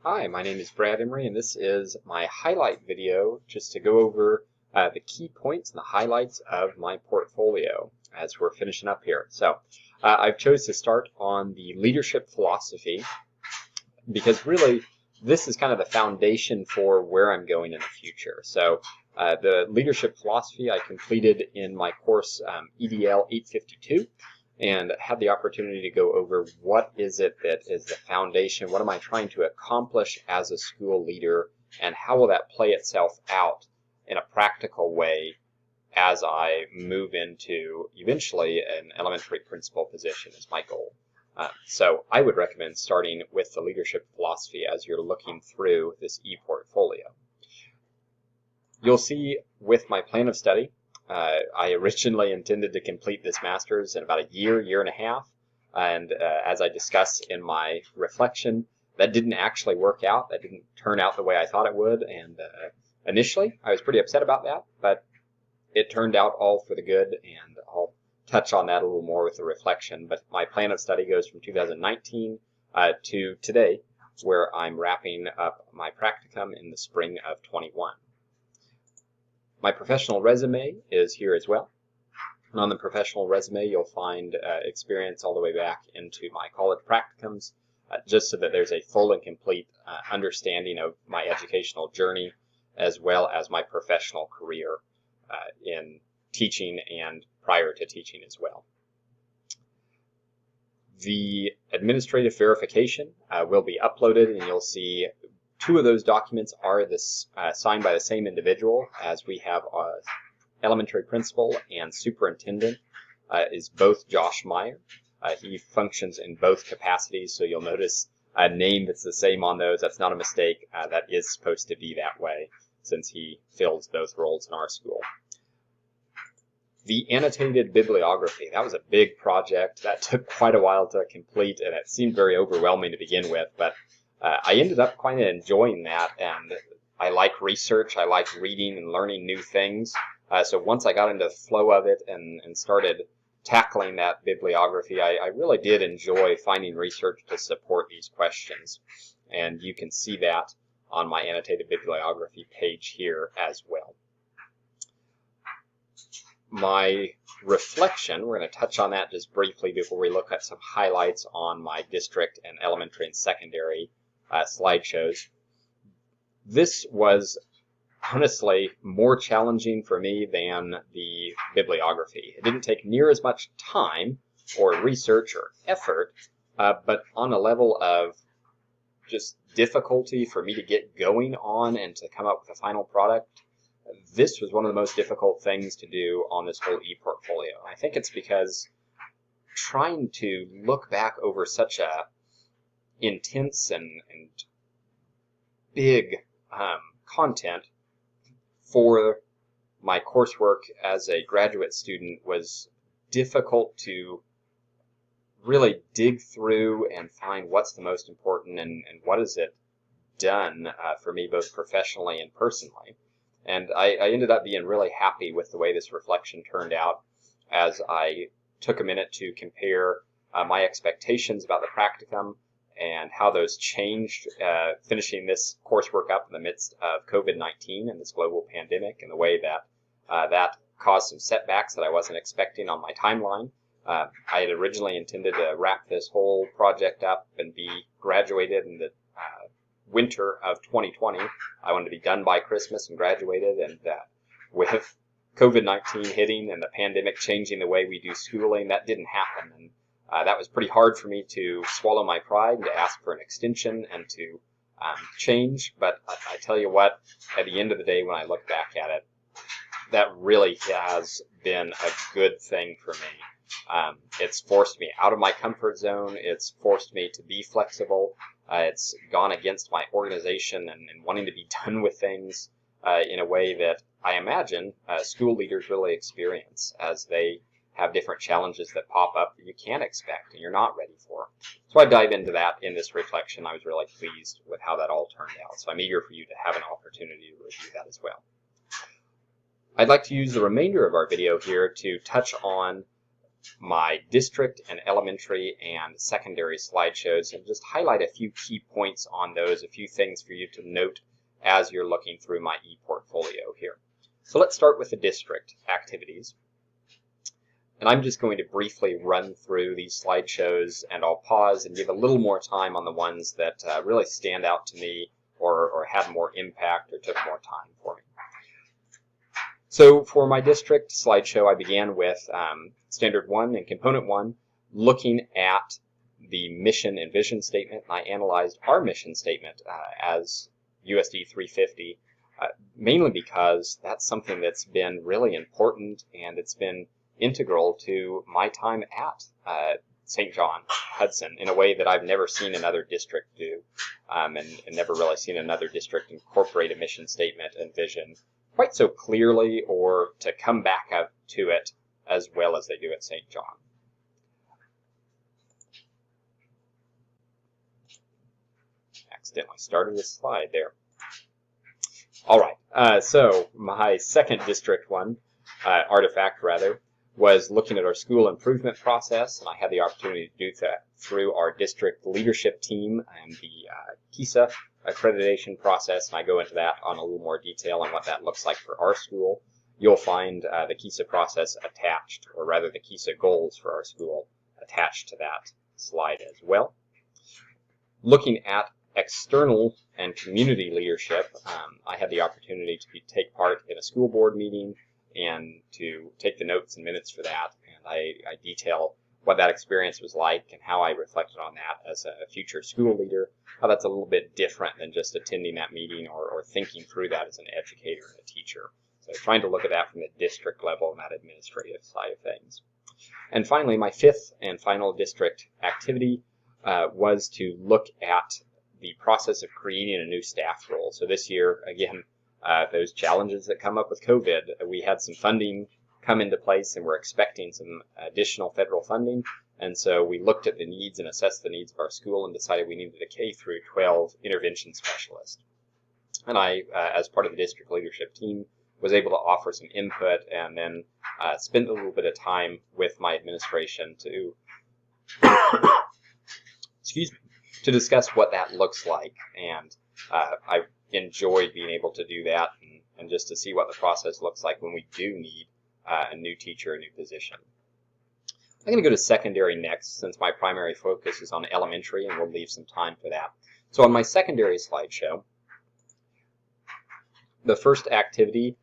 Hi, my name is Brad Emery, and this is my highlight video just to go over the key points and the highlights of my portfolio as we're finishing up here. So I've chose to start on the leadership philosophy because really this is kind of the foundation for where I'm going in the future. So the leadership philosophy I completed in my course EDL 852. And had the opportunity to go over what is it that is the foundation, what am I trying to accomplish as a school leader, and how will that play itself out in a practical way as I move into eventually an elementary principal position is my goal. So I would recommend starting with the leadership philosophy as you're looking through this ePortfolio. You'll see with my plan of study, I originally intended to complete this master's in about a year and a half, and as I discussed in my reflection, that didn't actually work out. That didn't turn out the way I thought it would, and initially I was pretty upset about that, but it turned out all for the good, and I'll touch on that a little more with the reflection. But my plan of study goes from 2019 to today, where I'm wrapping up my practicum in the spring of 21. My professional resume is here as well. And on the professional resume, you'll find experience all the way back into my college practicums, just so that there's a full and complete understanding of my educational journey, as well as my professional career in teaching and prior to teaching as well. The administrative verification will be uploaded, and you'll see two of those documents are signed by the same individual, as we have elementary principal and superintendent is both Josh Meyer. He functions in both capacities, so you'll notice a name that's the same on those. That's not a mistake. That is supposed to be that way since he fills both roles in our school. The annotated bibliography, that was a big project. That took quite a while to complete, and it seemed very overwhelming to begin with, but I ended up kind of enjoying that, and I like research. I like reading and learning new things. So once I got into the flow of it and started tackling that bibliography, I really did enjoy finding research to support these questions. And you can see that on my annotated bibliography page here as well. My reflection, we're going to touch on that just briefly before we look at some highlights on my district and elementary and secondary slideshows. This was honestly more challenging for me than the bibliography. It didn't take near as much time or research or effort, but on a level of just difficulty for me to get going on and to come up with a final product, this was one of the most difficult things to do on this whole ePortfolio. I think it's because trying to look back over such a intense and big content for my coursework as a graduate student was difficult to really dig through and find what's the most important and what has it done for me both professionally and personally. And I ended up being really happy with the way this reflection turned out as I took a minute to compare my expectations about the practicum and how those changed finishing this coursework up in the midst of COVID-19 and this global pandemic, and the way that that caused some setbacks that I wasn't expecting on my timeline. I had originally intended to wrap this whole project up and be graduated in the winter of 2020. I wanted to be done by Christmas and graduated, and with COVID-19 hitting and the pandemic changing the way we do schooling, that didn't happen. And that was pretty hard for me to swallow my pride and to ask for an extension and to change. But I tell you what, at the end of the day, when I look back at it, that really has been a good thing for me. It's forced me out of my comfort zone. It's forced me to be flexible. It's gone against my organization and wanting to be done with things in a way that I imagine school leaders really experience as they have different challenges that pop up that you can't expect and you're not ready for. So I dive into that in this reflection. I was really pleased with how that all turned out. So I'm eager for you to have an opportunity to review that as well. I'd like to use the remainder of our video here to touch on my district and elementary and secondary slideshows and just highlight a few key points on those, a few things for you to note as you're looking through my ePortfolio here. So let's start with the district activities. And I'm just going to briefly run through these slideshows, and I'll pause and give a little more time on the ones that really stand out to me or had more impact or took more time for me. So for my district slideshow, I began with Standard 1 and Component 1, looking at the mission and vision statement. I analyzed our mission statement as USD 350, mainly because that's something that's been really important, and it's been integral to my time at St. John Hudson in a way that I've never seen another district do, and never really seen another district incorporate a mission statement and vision quite so clearly, or to come back up to it as well as they do at St. John. Accidentally started this slide there. All right, so my second district one, artifact rather, was looking at our school improvement process, and I had the opportunity to do that through our district leadership team and the KISA accreditation process, and I go into that on a little more detail on what that looks like for our school. You'll find the KISA process attached, or rather the KISA goals for our school attached to that slide as well. Looking at external and community leadership, I had the opportunity to take part in a school board meeting and to take the notes and minutes for that, and I detail what that experience was like and how I reflected on that as a future school leader, how that's a little bit different than just attending that meeting or thinking through that as an educator and a teacher. So trying to look at that from the district level and that administrative side of things. And finally, my fifth and final district activity was to look at the process of creating a new staff role. So this year, again, those challenges that come up with COVID, we had some funding come into place, and we're expecting some additional federal funding. And so we looked at the needs and assessed the needs of our school and decided we needed a K through 12 intervention specialist. And I, as part of the district leadership team, was able to offer some input and then spend a little bit of time with my administration to excuse me, to discuss what that looks like. And I enjoyed being able to do that and just to see what the process looks like when we do need a new teacher, a new position. I'm going to go to secondary next, since my primary focus is on elementary, and we'll leave some time for that. So on my secondary slideshow, the first activity,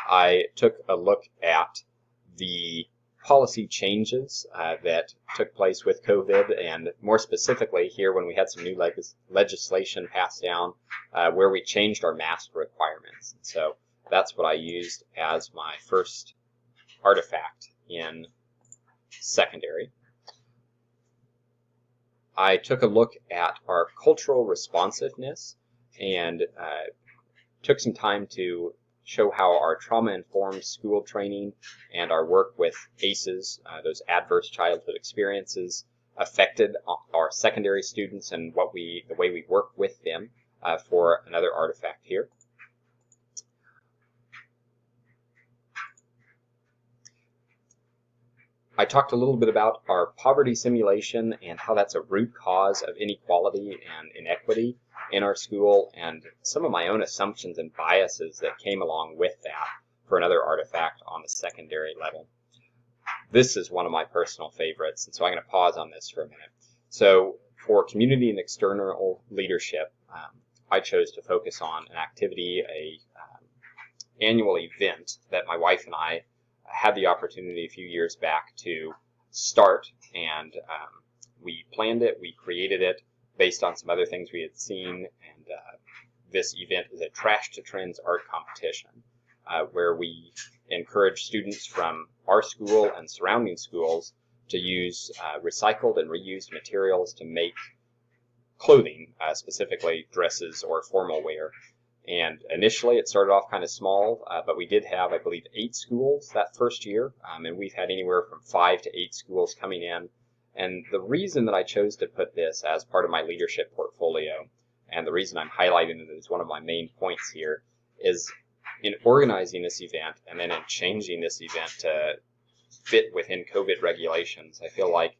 I took a look at the policy changes that took place with COVID, and more specifically here when we had some new legislation passed down where we changed our mask requirements. And so that's what I used as my first artifact in secondary. I took a look at our cultural responsiveness and took some time to show how our trauma-informed school training and our work with ACEs, those adverse childhood experiences, affected our secondary students and the way we work with them for another artifact here. I talked a little bit about our poverty simulation and how that's a root cause of inequality and inequity in our school, and some of my own assumptions and biases that came along with that for another artifact on the secondary level. This is one of my personal favorites, and so I'm going to pause on this for a minute. So for community and external leadership, I chose to focus on an activity, an annual event that my wife and I had the opportunity a few years back to start, and we planned it, we created it based on some other things we had seen, and this event is a Trash to Trends art competition where we encourage students from our school and surrounding schools to use recycled and reused materials to make clothing, specifically dresses or formal wear. And initially it started off kind of small, but we did have, I believe, 8 schools that first year, and we've had anywhere from 5 to 8 schools coming in. And the reason that I chose to put this as part of my leadership portfolio, and the reason I'm highlighting it as one of my main points here, is in organizing this event and then in changing this event to fit within COVID regulations. I feel like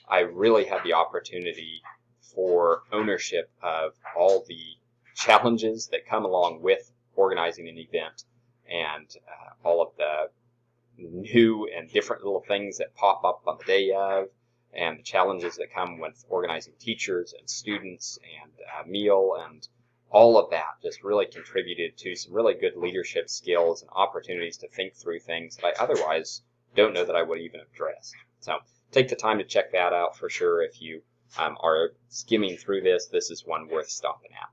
I really had the opportunity for ownership of all the challenges that come along with organizing an event, and all of the new and different little things that pop up on the day of, and the challenges that come with organizing teachers and students and a meal, and all of that just really contributed to some really good leadership skills and opportunities to think through things that I otherwise don't know that I would even address. So take the time to check that out for sure. If you are skimming through this, this is one worth stopping at.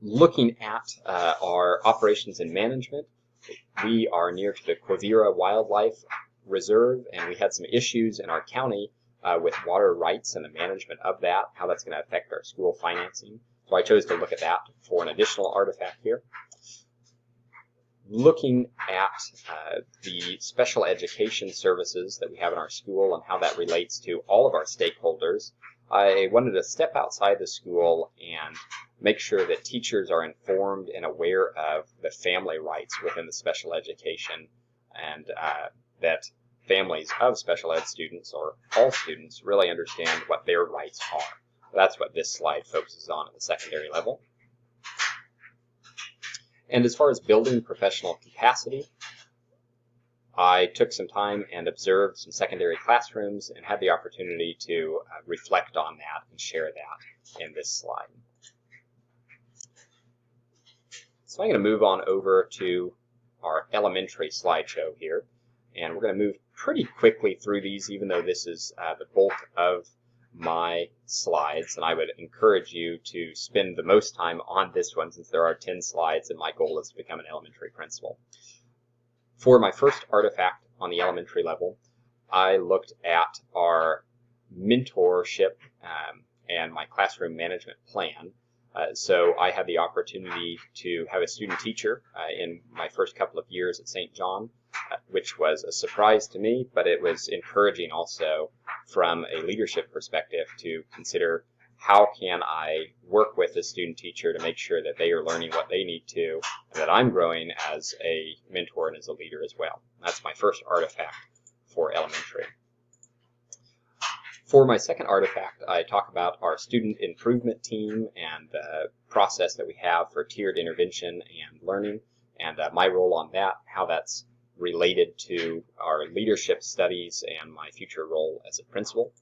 Looking at our operations and management, we are near to the Quivira Wildlife Reserve, and we had some issues in our county with water rights and the management of that, how that's going to affect our school financing. So I chose to look at that for an additional artifact here. Looking at the special education services that we have in our school and how that relates to all of our stakeholders, I wanted to step outside the school and make sure that teachers are informed and aware of the family rights within the special education, and that families of special ed students, or all students, really understand what their rights are. That's what this slide focuses on at the secondary level. And as far as building professional capacity, I took some time and observed some secondary classrooms and had the opportunity to reflect on that and share that in this slide. So I'm going to move on over to our elementary slideshow here, and we're going to move pretty quickly through these, even though this is the bulk of my slides, and I would encourage you to spend the most time on this one since there are 10 slides and my goal is to become an elementary principal. For my first artifact on the elementary level, I looked at our mentorship and my classroom management plan. So I had the opportunity to have a student teacher in my first couple of years at St. John, which was a surprise to me, but it was encouraging also from a leadership perspective to consider how can I work with a student teacher to make sure that they are learning what they need to, and that I'm growing as a mentor and as a leader as well. That's my first artifact for elementary. For my second artifact, I talk about our student improvement team and the process that we have for tiered intervention and learning, and my role on that, how that's related to our leadership studies and my future role as a principal.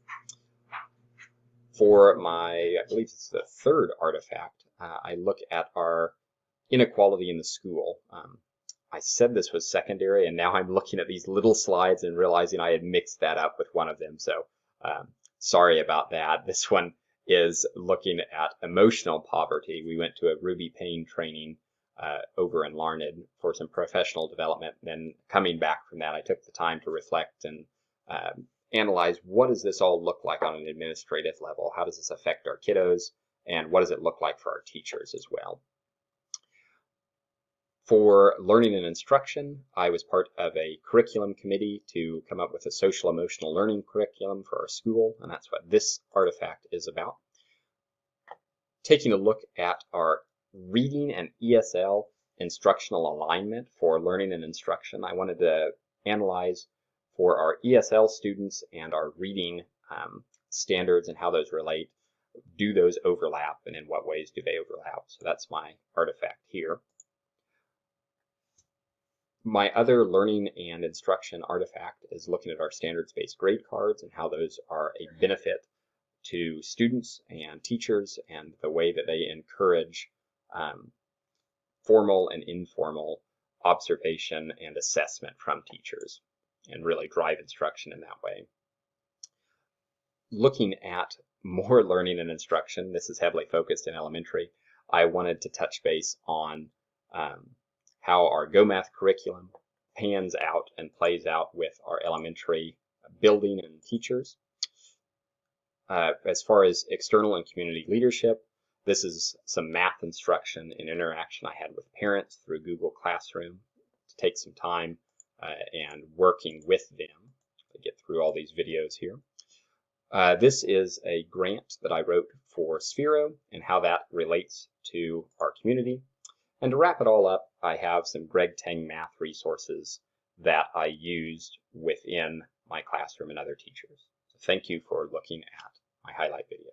For my, I believe it's the third artifact, I look at our inequality in the school. I said this was secondary, and now I'm looking at these little slides and realizing I had mixed that up with one of them, so sorry about that. This one is looking at emotional poverty. We went to a Ruby Payne training over in Larned for some professional development. Then coming back from that, I took the time to reflect and analyze what does this all look like on an administrative level? How does this affect our kiddos? And what does it look like for our teachers as well? For learning and instruction, I was part of a curriculum committee to come up with a social emotional learning curriculum for our school, and that's what this artifact is about. Taking a look at our reading and ESL instructional alignment for learning and instruction, I wanted to analyze for our ESL students and our reading standards and how those relate. Do those overlap, and in what ways do they overlap? So that's my artifact here. My other learning and instruction artifact is looking at our standards-based grade cards and how those are a benefit to students and teachers and the way that they encourage formal and informal observation and assessment from teachers and really drive instruction in that way. Looking at more learning and instruction, this is heavily focused in elementary, I wanted to touch base on how our Go Math curriculum pans out and plays out with our elementary building and teachers. As far as external and community leadership, this is some math instruction and interaction I had with parents through Google Classroom to take some time and working with them to get through all these videos here. This is a grant that I wrote for Sphero and how that relates to our community. And to wrap it all up, I have some Greg Tang math resources that I used within my classroom and other teachers. So thank you for looking at my highlight video.